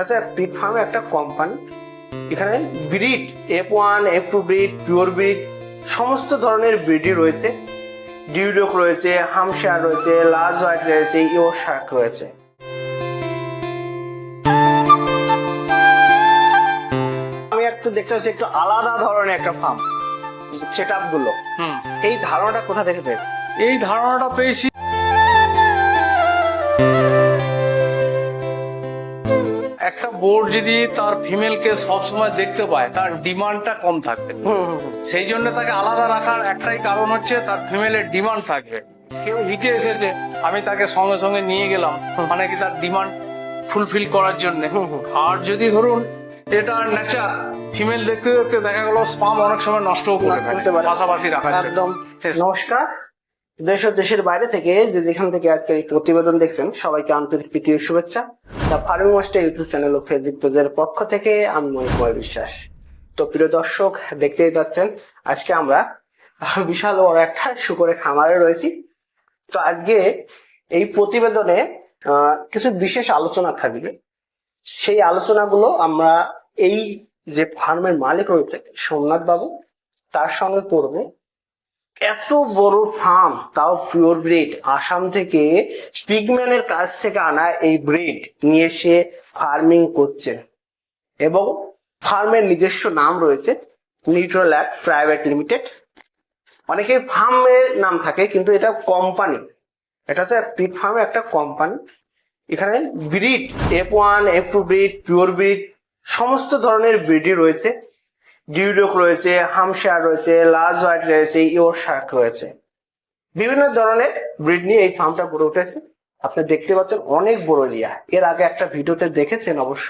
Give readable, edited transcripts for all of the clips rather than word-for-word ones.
আচ্ছা, pig farm একটা company. এখানে breed F1 F2 breed, pure breed, সমস্ত ধরনের ব্রিডই রয়েছে। ডিউডক রয়েছে, হামশার রয়েছে, লার্জ হোয়াইট রয়েছে, ইয়র্কশায়ার রয়েছে। আমি একটু দেখতে পাচ্ছি একটু আলাদা ধরনের একটা ফার্ম সেট আপ গুলো। এই ধারণাটা কোথা থেকে পেয়ে? এই ধারণাটা পেয়েছি একটা বোর্ড যদি তার ফিমেলকে সবসময় দেখতে পায় তার ডিমান্ডটা কম থাকবে। সেই জন্য তাকে আলাদা রাখার একটাই কারণ হচ্ছে তার ফিমেলের ডিমান্ড থাকবে। কেউ হিটে এসেছে, আমি তাকে সঙ্গে সঙ্গে নিয়ে গেলাম, মানে কি তার ডিমান্ড ফুলফিল করার জন্য। আর যদি ধরুন এটা নেচার, ফিমেল দেখতে দেখতে দেখা গেল স্পাম অনেক সময় নষ্টও করতে পারে, পাশাপাশি রাখা একদম। নমস্কার, দেশ ও দেশের বাইরে থেকে যে যেখান থেকে আজকে এই প্রতিবেদন দেখছেন সবাইকে আন্তরিক প্রীতি ও শুভেচ্ছা। The farming master YouTube channel ও ফেসবুক পেজের পক্ষ থেকে আমি মণিকুমার বিশ্বাস। তো প্রিয় দর্শক, দেখতেই পাচ্ছেন আজকে আমরা বিশাল বড় একটা শুকরের খামারে রয়েছি। তো আজকে এই প্রতিবেদনে কিছু বিশেষ আলোচনা থাকবে। সেই আলোচনাগুলো আমরা এই যে ফার্মের মালিক রয়েছে সোমনাথ বাবু, তার সঙ্গে করব। এত বড় ফার্ম, তাও পিওর ব্রিড, আসাম থেকে পিগম্যানের কাছ থেকে আনা এই ব্রিড নিয়ে সে ফার্মিং করছে এবং ফার্মের নিজস্ব নাম রয়েছে নিউট্রাল্যাক প্রাইভেট লিমিটেড। অনেকে ফার্মের নাম থাকে কিন্তু এটা কোম্পানি, এটা হচ্ছে পিগ ফার্মের একটা কোম্পানি। এখানে breed F1 F2 breed, pure breed, সমস্ত ধরনের ব্রিডই রয়েছে। ডিউডক রয়েছে, হামশার রয়েছে, লার্জ হোয়াইট রয়েছে, ইয়র্কশায়ার রয়েছে। বিভিন্ন ধরনের ব্রিড নিয়ে এই ফার্মটা গড়ে উঠেছে। আপনি দেখতে পাচ্ছেন অনেক বড় এরিয়া। এর আগে একটা ভিডিওতে দেখেছেন অবশ্য,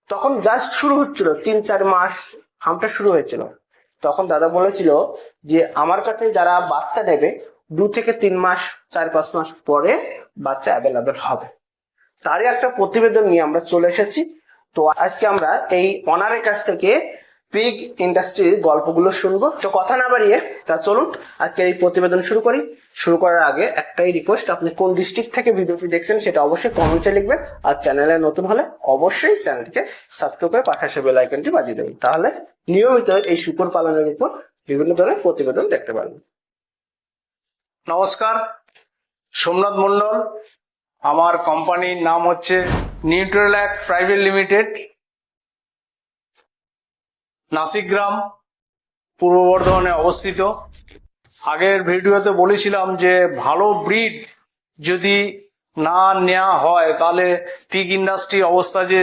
তখন জাস্ট শুরু হচ্ছিল, 3-4 মাস ফার্মটা শুরু হয়েছিল। তখন দাদা বলেছিল যে আমার কাছে যারা বাচ্চা নেবে 2 থেকে 3 মাস, 4-5 মাস পরে বাচ্চা অ্যাভেলেবেল হবে। তারই একটা প্রতিবেদন নিয়ে আমরা চলে এসেছি। তো আজকে আমরা এই অনারের কাছ থেকে পিগ ইন্ডাস্ট্রির গল্পগুলো শুনবো। তো কথা না বাড়িয়ে তা চলুন আজকে এই প্রতিবেদন শুরু করি। শুরু করার আগে একটাই রিকোয়েস্ট, আপনি কোন ডিস্ট্রিক্ট থেকে ভিডিওটি দেখছেন সেটা অবশ্যই কমেন্টসে লিখবেন। আর চ্যানেলে নতুন হলে অবশ্যই চ্যানেলটিকে সাবস্ক্রাইব করে পাশে বেল আইকনটি বাজিয়ে দেবেন, তাহলে নিয়মিত এই শূকর পালনের উপর বিভিন্ন ধরনের প্রতিবেদন দেখতে পারবেন। নমস্কার, সোমনাথ মন্ডল। আমার কোম্পানির নাম হচ্ছে নিউট্রাল্যাক প্রাইভেট লিমিটেড, নাসিকগ্রাম, পূর্ব বর্ধমানে অবস্থিত। আগের ভিডিওতে বলেছিলাম যে ভালো ব্রিড যদি না নেওয়া হয় তাহলে পিগ ইন্ডাস্ট্রি অবস্থা যে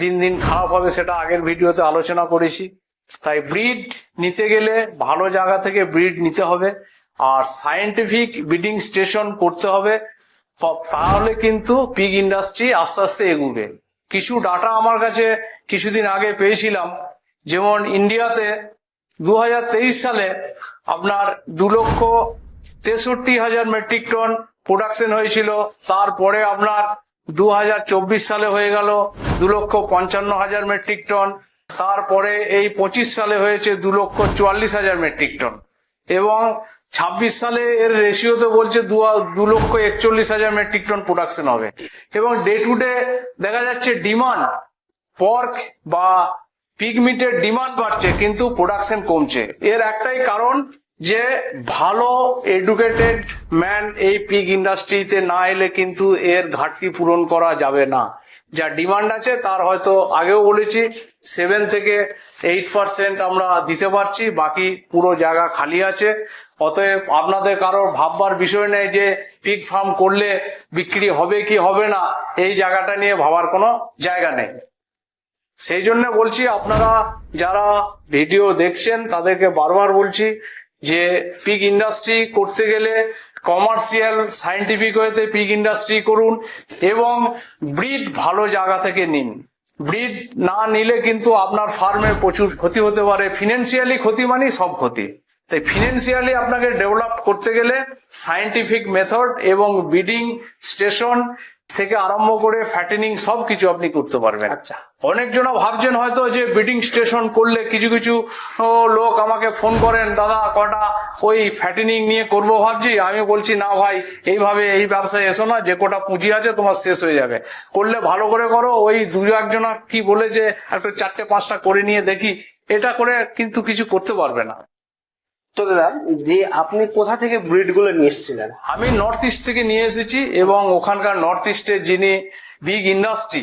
দিন দিন খারাপ হবে, সেটা আগের ভিডিওতে আলোচনা করেছি। তাই ব্রিড নিতে গেলে ভালো জায়গা থেকে ব্রিড নিতে হবে আর সায়েন্টিফিক ব্রিডিং স্টেশন করতে হবে, তাহলে কিন্তু পিগ ইন্ডাস্ট্রি আস্তে আস্তে এগোবে। কিছু ডাটা আমার কাছে কিছুদিন আগে পেয়েছিলাম, যেমন ইন্ডিয়াতে 2023 সালে আপনার 2,63,000 মেট্রিক টন প্রোডাকশন হয়েছিল। তারপরে আপনার 2024 সালে হয়ে গেল 2,55,000 মেট্রিক টন। তারপরে এই 25 সালে হয়েছে 2,44,000 মেট্রিক টন এবং 26 সালে এর রেশিওতে বলছে 2,41,000 মেট্রিক টন প্রোডাকশন হবে। এবং ডে টু ডে দেখা যাচ্ছে ডিমান্ড পর্ক বা পিগ মিটের ডিমান্ড বাড়ছে কিন্তু প্রোডাকশন কমছে। এর একটাই কারণ যে ভালো এডুকেটেড ম্যান এই পিগ ইন্ডাস্ট্রিতে না এলে কিন্তু এর ঘাটতি পূরণ করা যাবে না। যা ডিমান্ড আছে তার হয়তো আগেও বলেছি 7 থেকে 8% আমরা দিতে পারছি, বাকি পুরো জায়গা খালি আছে। অতএব আপনাদের কারোর ভাববার বিষয় নেই যে পিগ ফার্ম করলে বিক্রি হবে কি হবে না, এই জায়গাটা নিয়ে ভাবার কোনো জায়গা নেই। সেই জন্য বলছি, আপনারা যারা ভিডিও দেখছেন তাদেরকে বারবার বলছি যে পিগ ইন্ডাস্ট্রি করতে গেলে কমার্শিয়াল সায়েন্টিফিক ওয়েতে পিগ ইন্ডাস্ট্রি করুন এবং ব্রিড ভালো জায়গা থেকে নিন। ব্রিড না নিলে কিন্তু আপনার ফার্মের প্রচুর ক্ষতি হতে পারে। ফিনান্সিয়ালি ক্ষতি মানে সব ক্ষতি। তাই ফিনান্সিয়ালি আপনাকে ডেভেলপ করতে গেলে সায়েন্টিফিক মেথড এবং ব্রিডিং স্টেশন থেকে আরম্ভ করে ফ্যাটেনিং সবকিছু আপনি করতে পারবেন। আচ্ছা। অনেকজনা ভাবছেন হয়তো যে ব্রিডিং স্টেশন করলে, কিছু কিছু লোক আমাকে ফোন করেন, দাদা কটা ওই ফ্যাটেনিং নিয়ে করব ভাবছি। আমি বলছি না ভাই, এইভাবে এই ব্যবসায় এসো না, যে কটা পুঁজি আছে তোমার শেষ হয়ে যাবে। করলে ভালো করে করো। ওই দু একজনা কি বলে যে একটা 4-5টা করে নিয়ে দেখি, এটা করে কিন্তু কিছু করতে পারবে না। তো দাদা, যে আপনি কোথা থেকে ব্রিড গুলো নিয়ে এসেছিলেন? আমি নর্থ ইস্ট থেকে নিয়ে এসেছি, এবং ওখানকার নর্থ ইস্টের যিনি বিগ ইন্ডাস্ট্রি,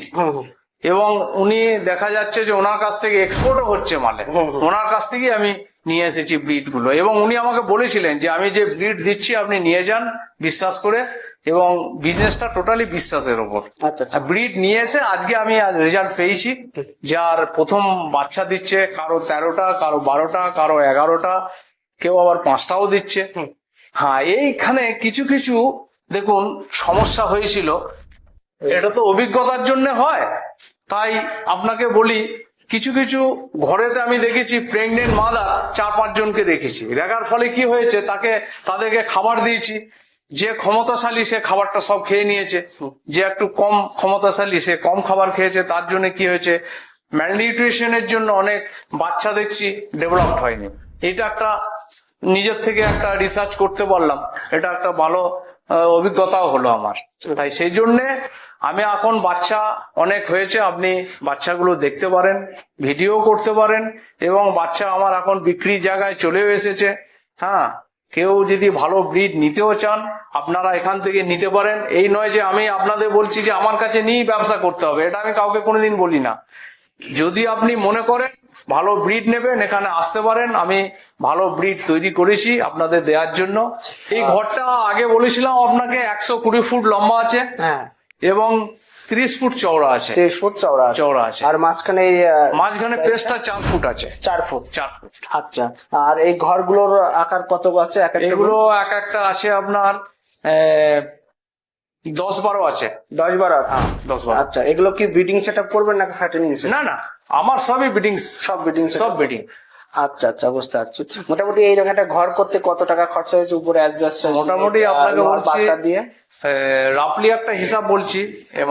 এবং উনি দেখা যাচ্ছে যে ওনার কাছ থেকে এক্সপোর্টও হচ্ছে মালে, ওনার কাছ থেকে আমি নিয়ে এসেছি ব্রিড গুলো। এবং উনি আমাকে বলেছিলেন যে আমি যে ব্রিড দিচ্ছি আপনি নিয়ে যান বিশ্বাস করে, এবং বিজনেসটা টোটালি বিশ্বাসের উপর। আচ্ছা। ব্রিড নিয়ে এসে আজকে আমি রেজাল্ট পেয়েছি, যার প্রথম বাচ্চা দিচ্ছে কারো 13টা, কারো 12টা, কারো 11টা, কেউ আবার 5টাও দিচ্ছে। হ্যাঁ, এইখানে কিছু কিছু দেখুন সমস্যা হয়েছিল, এটা তো অভিজ্ঞতার জন্য হয়। তাই আপনাকে বলি, কিছু কিছু ঘরেতে আমি দেখেছি প্রেগনেন্ট মাদার 4-5 জনকে দেখেছি। দেখার ফলে কি হয়েছে, তাদেরকে খাবার দিয়েছি, যে ক্ষমতাশালী সে খাবারটা সব খেয়ে নিয়েছে, যে একটু কম ক্ষমতাশালী সে কম খাবার খেয়েছে। তার জন্য কি হয়েছে, ম্যালনিউট্রিশনের জন্য অনেক বাচ্চা দেখছি ডেভেলপড হয়নি। এটা একটা নিজের থেকে একটা রিসার্চ করতে পারলাম, এটা একটা ভালো অভিজ্ঞতাও হলো আমার। তাই সেই জন্যে আমি এখন বাচ্চা অনেক হয়েছে, আপনি বাচ্চাগুলো দেখতে পারেন, ভিডিও করতে পারেন, এবং বাচ্চা আমার এখন বিক্রির জায়গায় চলেও এসেছে। হ্যাঁ, কেউ যদি ভালো ব্রিড নিতেও চান আপনারা এখান থেকে নিতে পারেন। এই নয় যে আমি আপনাদের বলছি যে আমার কাছে নিয়েই ব্যবসা করতে হবে, এটা আমি কাউকে কোনোদিন বলি না। যদি আপনি মনে করেন ভালো ব্রিড নেবেন, এখানে আসতে পারেন। আমি ভালো ব্রিড তৈরি করেছি আপনাদের দেওয়ার জন্য। এই ঘরটা আগে বলেছিলাম আপনাকে 120 ফুট লম্বা আছে, হ্যাঁ, এবং 30 ফুট চওড়া আছে। 30 ফুট চওড়া আছে। আর মাঝখানে পেসটা 4 ফুট আছে। 4 ফুট। আচ্ছা। আর এই ঘরগুলোর আকার কত আছে? এগুলো এক একটা আছে আপনার 10-12 আছে। 10-12? হ্যাঁ, 10-12। আচ্ছা, এগুলো কি ব্রিডিং সেটআপ করবেন নাকি ফ্যাটেনিং? না, আমার সবই ব্রিডিং। সব ব্রিডিং। আচ্ছা, বুঝতে পারছি। মোটামুটি এইরকম একটা ঘর করতে কত টাকা খরচা হয়েছে উপরে অ্যাডজাস্ট? মোটামুটি আপনাকে বলছি দিয়ে রাফলি একটা হিসাব বলছি,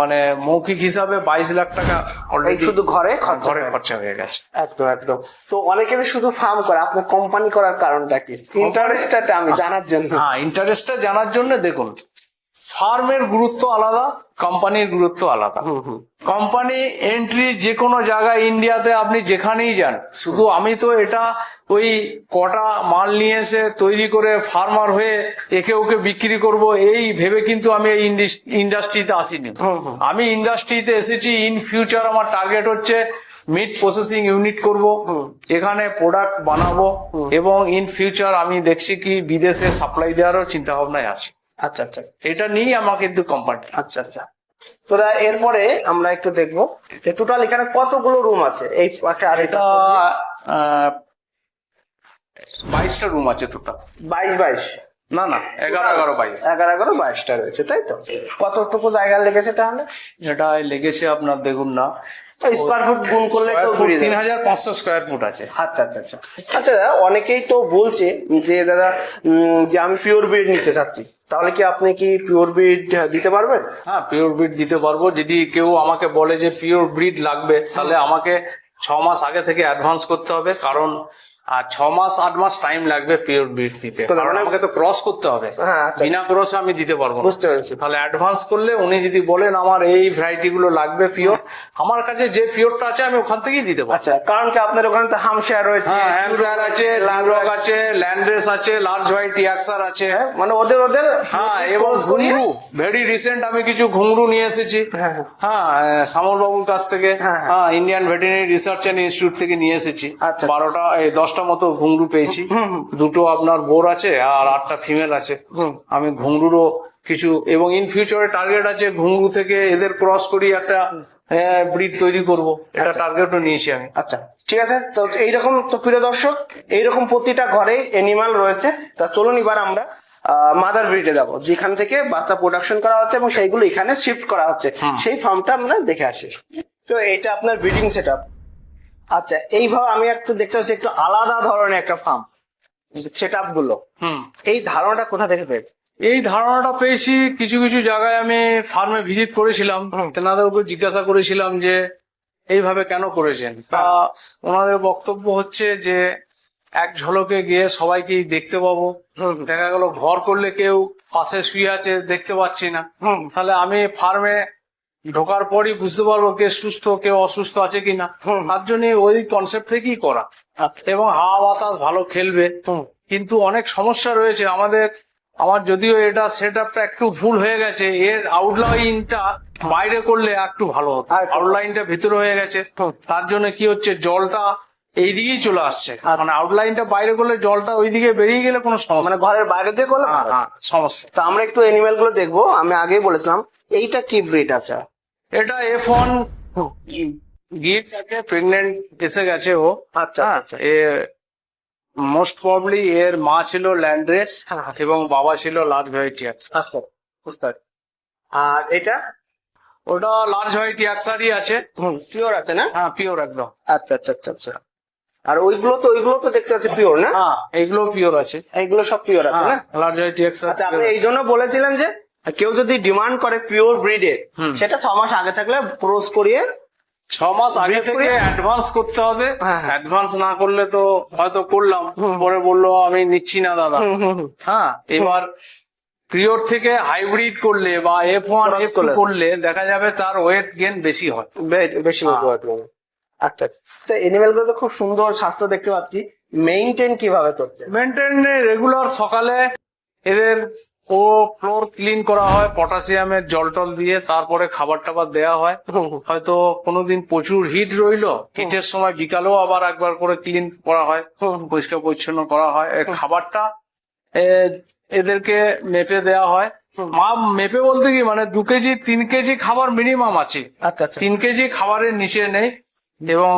মানে মৌখিক হিসাবে 22 লাখ টাকা অলরেডি শুধু ঘরে খরচা হয়ে গেছে। একদম। তো অনেকে শুধু ফার্ম করে, আপনার কোম্পানি করার কারণটা কি? ইন্টারেস্টটা আমি জানার জন্য। হ্যাঁ, ইন্টারেস্টটা জানার জন্য দেখুন, ফার্মের গুরুত্ব আলাদা, কোম্পানির গুরুত্ব আলাদা। কোম্পানি এন্ট্রি যে কোনো জায়গায় ইন্ডিয়াতে আপনি যেখানেই যান, শুধু আমি তো এটা ওই কটা মাল নিয়ে এসে তৈরি করে ফার্মার হয়ে একে ওকে বিক্রি করব এই ভেবে কিন্তু আমি এই ইন্ডাস্ট্রিতে আসিনি। আমি ইন্ডাস্ট্রিতে এসেছি, ইন ফিউচার আমার টার্গেট হচ্ছে মিট প্রসেসিং ইউনিট করব, এখানে প্রোডাক্ট বানাবো, এবং ইন ফিউচার আমি দেখছি কি বিদেশে সাপ্লাই দেওয়ারও চিন্তা ভাবনায় আছে। আচ্ছা, এটা নিয়ে আমার কিন্তু কোম্পানি। আচ্ছা। তো এরপরে আমরা একটু দেখবো যে টোটাল এখানে কতগুলো রুম আছে। এই পাশে আর এটা 22টা রুম আছে টোটাল। 22? না, 11-22। 11-22টা রয়েছে, তাই তো? কতটুকু জায়গা লেগেছে তাহলে? এটা লেগেছে আপনার দেখুন না, স্কোয়ার ফুট গুণ করলে 3500 স্কোয়ার ফুট আছে। আচ্ছা, অনেকেই তো বলছে যে দাদা যে আমি পিওর ব্রিড নিতে চাচ্ছি, তাহলে কি আপনি কি পিওর ব্রিড দিতে পারবেন? হ্যাঁ, পিওর ব্রিড দিতে পারবো। যদি কেউ আমাকে বলে যে পিওর ব্রিড লাগবে, তাহলে আমাকে 6 মাস আগে থেকে অ্যাডভান্স করতে হবে, কারণ আর 6-8 মাস টাইম লাগবে পিওর ব্রিড দিতে, কারণ আমাকে তো ক্রস করতে হবে। বিনা ক্রসে আমি দিতে পারবো না। বুঝতে পেরেছি। তাহলে অ্যাডভান্স করলে উনি যদি বলেন আমার এই ভ্যারাইটি গুলো লাগবে পিওর, আমার কাছে যে পিওরটা আছে আমি ওখান থেকেই দিতে পারবো। আচ্ছা, কারণ কি আপনার ওখানে তো হামশায়ার রয়েছে? হ্যাঁ, হ্যামশায়ার আছে, লালরগ আছে, ল্যান্ডরেস আছে, লার্জ হোয়াইট ইয়াকসার আছে, মানে ওদের হ্যাঁ, এবং ঘুংরু ভেরি রিসেন্ট আমি কিছু ঘুংরু নিয়ে এসেছি। হ্যাঁ, সামর বাবুর কাছ থেকে, হ্যাঁ, Indian veterinary research and institute থেকে নিয়ে এসেছি। 10টা মতো ঘুংরু পেয়েছি। 2টো আপনার বোর আছে আর 8টা ফিমেল আছে। আমি ঘুংরুরও কিছু, এবং ইন ফিউচারে টার্গেট আছে ঘুংরু থেকে এদের ক্রস করি একটা ব্রিড তৈরি করব, এটা টার্গেটও নিয়েছি আমি। আচ্ছা, ঠিক আছে। তো এইরকম তো প্রিয় দর্শক, এইরকম প্রতিটা ঘরে এনিমাল রয়েছে। তা চলুন এবার আমরা মাদার ব্রিডে যাবো, যেখান থেকে বাচ্চা প্রোডাকশন করা হচ্ছে এবং সেইগুলো এখানে শিফট করা হচ্ছে, সেই ফার্মটা আমরা দেখে আসি। তো এটা আপনার ব্রিডিং সেটআপ। আচ্ছা, এইভাবে আমি একটু দেখতে পাচ্ছি একটু আলাদা ধরনের একটা ফার্ম সেটআপ গুলো। এই ধারণাটা কোথা থেকে পেয়ে? এই ধারণাটা পেয়েছি কিছু কিছু জায়গায়, আমি ফার্মে ভিজিট করেছিলাম, তেনাদের উপর জিজ্ঞাসা করেছিলাম যে এইভাবে কেন করেছেন। তা ওনাদের বক্তব্য হচ্ছে যে এক ঝলকে গিয়ে সবাইকেই দেখতে পাবো, দেখা গেল ঘর করলে কেউ পাশে শুয়ে আছে দেখতে পাচ্ছি না, তাহলে আমি ফার্মে ঢোকার পরই বুঝতে পারবো কে সুস্থ কেউ অসুস্থ আছে কিনা। তার জন্য ওই কনসেপ্ট থেকেই করা, এবং হাওয়া বাতাস ভালো খেলবে। কিন্তু অনেক সমস্যা রয়েছে আমার যদিও এটা সেট আপটা একটু ভুল হয়ে গেছে, এর আউটলাইনটা বাইরে করলে একটু ভালো হতো। আউটলাইনটা ভিতরে হয়ে গেছে, তার জন্য কি হচ্ছে জলটা এইদিকেই চলে আসছে, মানে আউটলাইনটা বাইরে করলে জলটা ওইদিকে বেরিয়ে গেলে কোনো সমস্যা, মানে ঘরের বাইরে দিয়ে করলে ভালো। সমস্যা। তো আমরা একটু এনিমেল গুলো দেখবো। আমি আগেই বলেছিলাম এইটা কি ব্রিড আছে? এটা F1 গিট আছে, প্রেগনেন্ট এসে গেছে ও। আচ্ছা, হ্যাঁ, আচ্ছা। এ মোস্ট প্রবলি এর মা ছিল ল্যান্ড্রেস এবং বাবা ছিল লার্জ ভ্যারাইটি আচ্ছা, বুঝতে পারছি। আর এটা? ওটা লার্জ ভ্যারাইটি একসারই আছে। পিওর আছে না? হ্যাঁ, পিওর একদম। আচ্ছা আচ্ছা আচ্ছা আচ্ছা। আর ওইগুলো তো দেখতে পাচ্ছি পিওর না? হ্যাঁ, এইগুলো পিওর আছে, এইগুলো সব পিওর আছে না? লার্জ ভ্যারাইটি আচ্ছা, আপনি এই জন্য বলেছিলেন যে কেউ যদি ডিমান্ড করে পিওর ব্রিডের, সেটা 6 মাস আগে থাকলে ক্রস করিয়ে 6 মাস আগে breed থেকে করে- অ্যাডভান্স করতে হবে। হ্যাঁ, হ্যাঁ। অ্যাডভান্স না করলে তো হয়তো করলাম, পরে বললো আমি নিচ্ছি না দাদা। হ্যাঁ, এবার পিওর থেকে হাইব্রিড করলে বা F1 Cross F2 করলে দেখা যাবে তার ওয়েট গেন বেশি হয়। বেশি আচ্ছা আচ্ছা। তো এনিমেল গুলো তো খুব সুন্দর স্বাস্থ্য দেখতে পাচ্ছি, মেইনটেইন কিভাবে করছে? মেনটেন রেগুলার সকালে এদের ফ্লোর ক্লিন করা হয় পটাশিয়ামের জল টল দিয়ে, তারপরে খাবার টাবার দেওয়া হয়। হয়তো কোনোদিন প্রচুর হিট রইলো, হিটের সময় বিকালেও আবার একবার করে ক্লিন করা হয়, পরিষ্কার পরিচ্ছন্ন করা হয়। এই খাবারটা এদেরকে মেপে দেওয়া হয়। মেপে বলতে কি, মানে 2 কেজি 3 কেজি খাবার মিনিমাম আছে। আচ্ছা আচ্ছা। 3 কেজি খাবারের নিচে নেই, এবং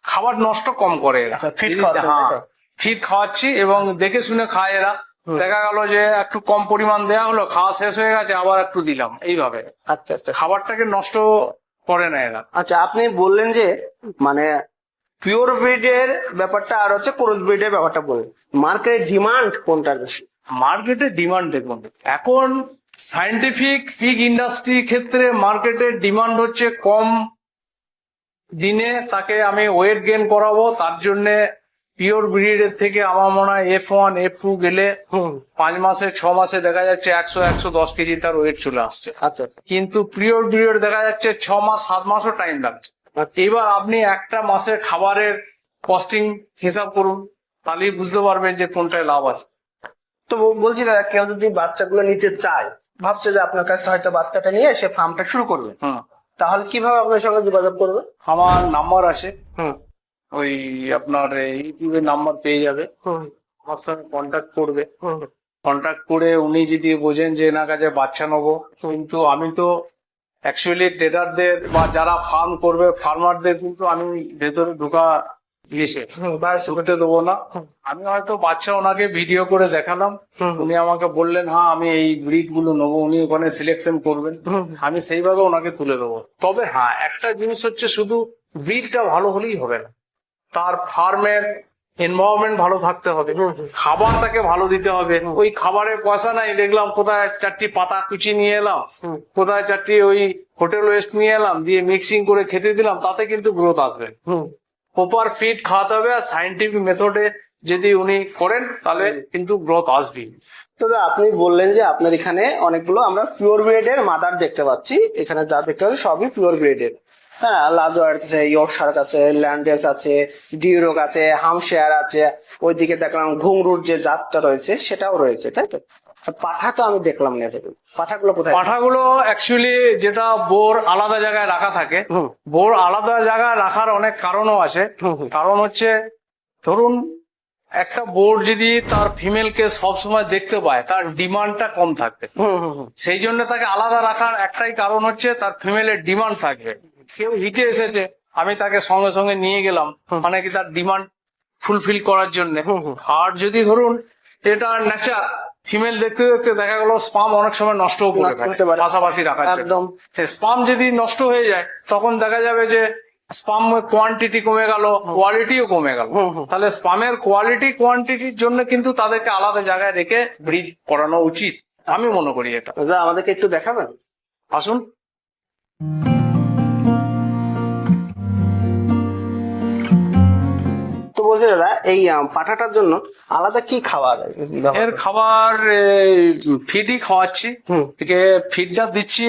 খাবার নষ্ট কম করে এরা। ফিট খাওয়াচ্ছে, হ্যাঁ, তাই তো? ফিট খাওয়াচ্ছি এবং দেখে শুনে খায় এরা। দেখা গেল যে একটু কম পরিমাণ দেওয়া হলো, খাওয়া শেষ হয়ে গেছে, আবার একটু দিলাম, এইভাবে আচ্ছা আচ্ছা খাবারটাকে নষ্ট করে না এরা। আচ্ছা। আপনি বললেন যে মানে পিওর ব্রিডের ব্যাপারটা আর হচ্ছে ক্রস ব্রিডের ব্যাপারটা বললেন, মার্কেট ডিমান্ড কোনটার বেশি? মার্কেটে ডিমান্ড দেখুন, এখন সায়েন্টিফিক পিগ ইন্ডাস্ট্রি ক্ষেত্রে মার্কেটের ডিমান্ড হচ্ছে কম দিনে তাকে আমি ওয়েট গেন করাবো, তার জন্য পিওর ব্রিডের থেকে আমার মনে হয় F1 F2 গেলে 5 মাসে 6 মাসে দেখা যাচ্ছে 100-110 কেজি তার ওয়েট চলে আসছে। আচ্ছা কিন্তু পিওর ব্রিড দেখা যাচ্ছে 6 মাস 7 মাসও টাইম লাগছে। এবার আপনি একটা মাসের খাবারের কস্টিং হিসাব করুন, তাহলেই বুঝতে পারবেন যে কোনটায় লাভ আছে। তো বলছি দাদা, কেউ যদি বাচ্চাগুলো নিতে চায়, ভাবছে যে আপনার কাছে হয়তো বাচ্চাটা নিয়ে সে ফার্মটা শুরু করবে, তাহলে কিভাবে আপনার সঙ্গে যোগাযোগ করবে? আমার নাম্বার আছে, হুম ওই আপনার ইউটিউবে নাম্বার পেয়ে যাবে, আমার সঙ্গে কন্ট্যাক্ট করবে। কন্ট্যাক্ট করে উনি যদি বোঝেন যে এনার কাছে বাচ্চা নেবো, কিন্তু আমি তো অ্যাকচুয়ালি ট্রেডারদের বা যারা ফার্ম করবে ফার্মারদের কিন্তু আমি ভেতরে ঢোকা ঢুকতে দেবো না। আমি হয়তো বাচ্চা ওনাকে ভিডিও করে দেখালাম, উনি আমাকে বললেন হ্যাঁ আমি এই ব্রিড গুলো নেবো, উনি ওখানে সিলেকশন করবেন, আমি সেইভাবে ওনাকে তুলে দেবো। তবে হ্যাঁ, একটা জিনিস হচ্ছে শুধু ব্রিডটা ভালো হলেই হবে না, তার ফার্মের এনভায়রনমেন্ট ভালো থাকতে হবে, খাবার তাকে ভালো দিতে হবে। ওই খাবারের পয়সা নাই, দেখলাম কোথায় 4টি পাতা কুচি নিয়ে এলাম, কোথায় 4টি ওই হোটেল ওয়েস্ট নিয়ে এলাম, দিয়ে মিক্সিং করে খেতে দিলাম, তাতে কিন্তু গ্রোথ আসবে। প্রপার ফিড খাওয়াতে হবে, আর সায়েন্টিফিক মেথডে যদি উনি করেন তাহলে কিন্তু গ্রোথ আসবে। তো আপনি বললেন যে আপনার এখানে অনেকগুলো আমরা পিওর ব্রিডের মাদার দেখতে পাচ্ছি, এখানে যা দেখতে পাচ্ছি সবই পিওর ব্রিডের। হ্যাঁ, লাজোয়ার্ড আছে, ইয়র্কশায়ার আছে, ল্যান্ডেস আছে, ডিউরক আছে, হামশেয়ার আছে, ওইদিকে দেখলাম ঘুংরুর যে জাতটা রয়েছে সেটাও রয়েছে, তাই তো? আর পাঠা তো আমি দেখলাম না, পাঠাগুলো কোথায়? পাঠাগুলো অ্যাকচুয়ালি যেটা বোর আলাদা জায়গায় রাখা থাকে, বোর আলাদা জায়গায় রাখার অনেক কারণও আছে। কারণ হচ্ছে ধরুন একটা বোর যদি তার ফিমেলকে সবসময় দেখতে পায়, তার ডিমান্ডটা কম থাকবে, সেই জন্য তাকে আলাদা রাখার একটাই কারণ হচ্ছে তার ফিমেলের ডিমান্ড থাকবে। কেউ হিটে এসেছে, আমি তাকে সঙ্গে সঙ্গে নিয়ে গেলাম, মানে কি তার ডিমান্ড ফুলফিল করার জন্য। আর যদি ধরুন এটা নেচার, ফিমেল দেখতে দেখতে দেখা গেল স্পাম অনেক সময় নষ্টও করতে পারে পাশাপাশি রাখার জন্য। একদম। স্পাম যদি নষ্ট হয়ে যায় তখন দেখা যাবে যে স্পাম কোয়ান্টিটি কমে গেল, কোয়ালিটিও কমে গেল। তাহলে স্পামের কোয়ালিটি কোয়ান্টিটির জন্য কিন্তু তাদেরকে আলাদা জায়গায় রেখে ব্রিড করানো উচিত। আমি মনে করি এটা। দাদা আমাদেরকে একটু দেখাবেন? আসুন। তো বলছি দাদা, এই পাঠাটার জন্য আলাদা কি খাবার এর খাবার ফিডই খাওয়াচ্ছি, হুম। একে ফিড যা দিচ্ছি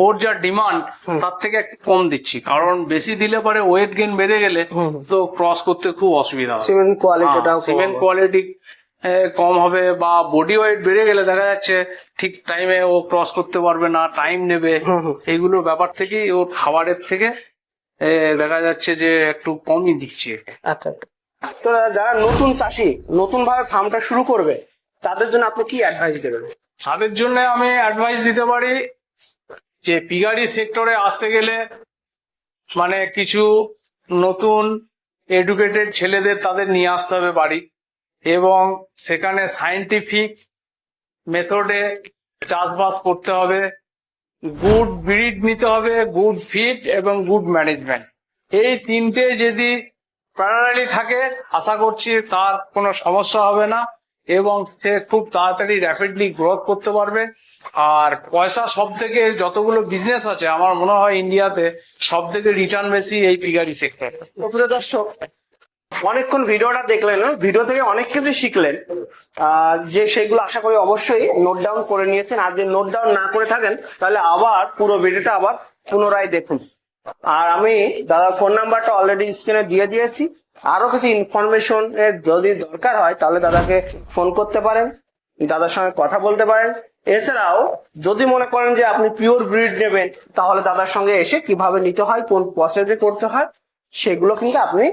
ওর যা ডিমান্ড তার থেকে একটু কম দিচ্ছি, কারণ বেশি দিলে পরে ওয়েট গেইন বেড়ে গেলে তো ক্রস করতে খুব অসুবিধা হবে। সিমেন্ট কোয়ালিটিটাও সিমেন্ট কোয়ালিটি কম হবে, বা বডি ওয়েট বেড়ে গেলে দেখা যাচ্ছে ঠিক টাইমে ও ক্রস করতে পারবে না, টাইম নেবে। এইগুলো ব্যাপার থেকেই ওর খাবারের থেকে দেখা যাচ্ছে যে একটু কমই দিচ্ছি একে। আচ্ছা। তো দাদা, যারা নতুন চাষি নতুন ভাবে ফার্মটা শুরু করবে তাদের জন্য আপনি কি অ্যাডভাইস দেবেন? তাদের জন্য আমি অ্যাডভাইস দিতে পারি যে পিগারি সেক্টরে আসতে গেলে মানে কিছু নতুন এডুকেটেড ছেলেদের তাদের নিয়ে আসতে হবে বাড়ি, এবং সেখানে সায়েন্টিফিক মেথডে চাষবাস করতে হবে, গুড ব্রিড নিতে হবে, গুড ফিড এবং গুড ম্যানেজমেন্ট। এই তিনটে যদি প্যারালালি থাকে আশা করছি তার কোনো সমস্যা হবে না, এবং সে খুব তাড়াতাড়ি র্যাপিডলি গ্রোথ করতে পারবে। আর পয়সা সব থেকে, যতগুলো বিজনেস আছে আমার মনে হয় ইন্ডিয়াতে সব থেকে রিটার্ন বেশি এই পিগারি সেক্টর। প্রিয় দর্শক, অনেকক্ষণ ভিডিওটা দেখলেন, ভিডিও থেকে অনেক কিছু শিখলেন, যে সেগুলো আশা করি অবশ্যই নোট ডাউন করে নিয়েছেন। আর যদি নোট ডাউন না করে থাকেন তাহলে আবার পুরো ভিডিওটা আবার পুনরায় দেখুন। আর আমি দাদার ফোন নাম্বারটা অলরেডি স্ক্রিনে দিয়ে দিয়েছি। আরো কিছু ইনফরমেশন এর যদি দরকার হয় তাহলে দাদাকে ফোন করতে পারেন, দাদার সঙ্গে কথা বলতে পারেন। এছাড়াও যদি মনে করেন যে আপনি পিওর ব্রিড নেবেন তাহলে দাদার সঙ্গে এসে কিভাবে নিতে হয়, কোন প্রসেসে করতে হয়, সেগুলো কিন্তু আপনি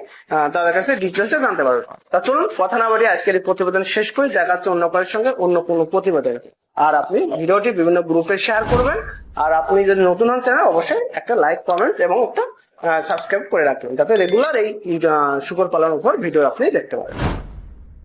তাদের কাছে ডিটেলসে জানতে পারবেন। তা চলুন কথা না বাড়িয়ে আজকের এই প্রতিবেদন শেষ করে দেখা যাচ্ছে অন্য কারোর সঙ্গে অন্য কোনো প্রতিবেদনে। আর আপনি ভিডিওটি বিভিন্ন গ্রুপে শেয়ার করবেন। আর আপনি যদি নতুন হন চ্যানেল অবশ্যই একটা লাইক, কমেন্ট এবং একটা সাবস্ক্রাইব করে রাখবেন, যাতে রেগুলার এই শুকর পালনের উপর ভিডিও আপনি দেখতে পারেন।